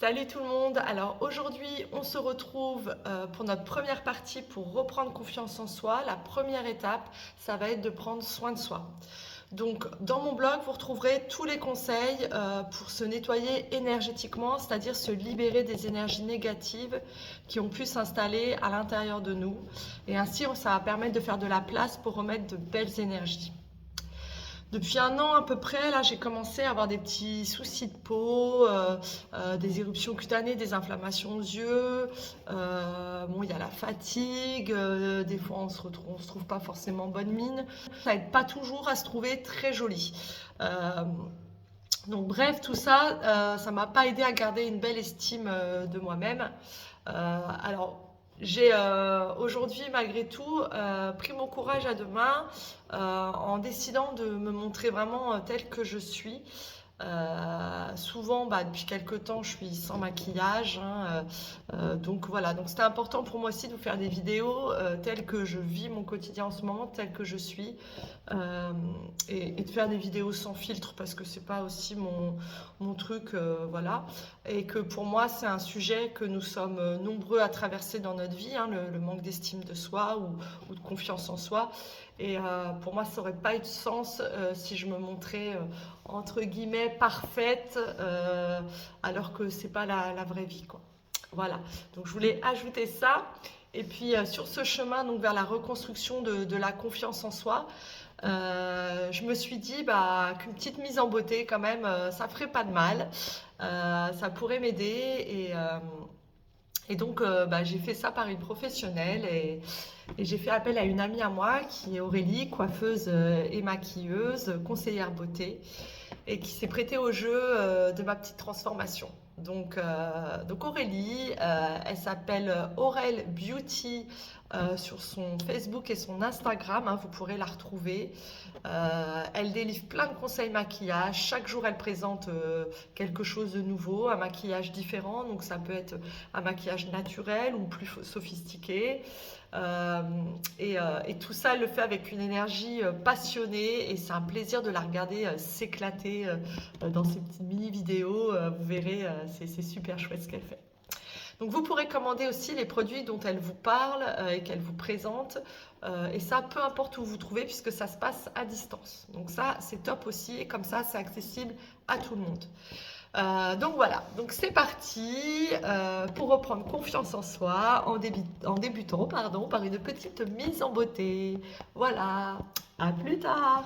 Salut tout le monde. Alors aujourd'hui, on se retrouve pour notre première partie pour reprendre confiance en soi. La première étape, ça va être de prendre soin de soi. Donc dans mon blog, vous retrouverez tous les conseils pour se nettoyer énergétiquement, c'est-à-dire se libérer des énergies négatives qui ont pu s'installer à l'intérieur de nous. Et ainsi, ça va permettre de faire de la place pour remettre de belles énergies. Depuis un an à peu près, là, j'ai commencé à avoir des petits soucis de peau, des éruptions cutanées, des inflammations aux yeux. Bon, il y a la fatigue. Des fois, on se trouve pas forcément bonne mine. Ça aide pas toujours à se trouver très jolie. Euh, donc bref, tout ça, ça m'a pas aidé à garder une belle estime de moi-même. Alors, j'ai aujourd'hui, malgré tout, pris mon courage à deux mains en décidant de me montrer vraiment telle que je suis. Souvent, depuis quelques temps, je suis sans maquillage, hein, donc voilà, donc c'était important pour moi aussi de vous faire des vidéos telles que je vis mon quotidien en ce moment, telle que je suis, euh, et de faire des vidéos sans filtre parce que c'est pas aussi mon truc, voilà, et que pour moi c'est un sujet que nous sommes nombreux à traverser dans notre vie, hein, le manque d'estime de soi ou de confiance en soi. Et pour moi, ça n'aurait pas eu de sens si je me montrais entre guillemets parfaite, alors que c'est pas la vraie vie, quoi. Voilà. Donc je voulais ajouter ça. Et puis sur ce chemin donc vers la reconstruction de la confiance en soi, je me suis dit qu'une petite mise en beauté quand même, ça ferait pas de mal. Ça pourrait m'aider et donc, j'ai fait ça par une professionnelle et j'ai fait appel à une amie à moi qui est Aurélie, coiffeuse et maquilleuse, conseillère beauté, et qui s'est prêtée au jeu de ma petite transformation. Donc Aurélie, elle s'appelle Aurel Beauty sur son Facebook et son Instagram, hein, vous pourrez la retrouver. Elle délivre plein de conseils maquillage. Chaque jour, elle présente quelque chose de nouveau, un maquillage différent. Donc ça peut être un maquillage naturel ou plus sophistiqué. Et tout ça, elle le fait avec une énergie passionnée et c'est un plaisir de la regarder s'éclater dans ces petites mini-vidéos. Vous verrez, c'est super chouette ce qu'elle fait. Donc vous pourrez commander aussi les produits dont elle vous parle et qu'elle vous présente. Et ça, peu importe où vous vous trouvez, puisque ça se passe à distance. Donc ça, c'est top aussi. Et comme ça, c'est accessible à tout le monde. Donc voilà, donc c'est parti pour reprendre confiance en soi en débutant par une petite mise en beauté. Voilà, à plus tard.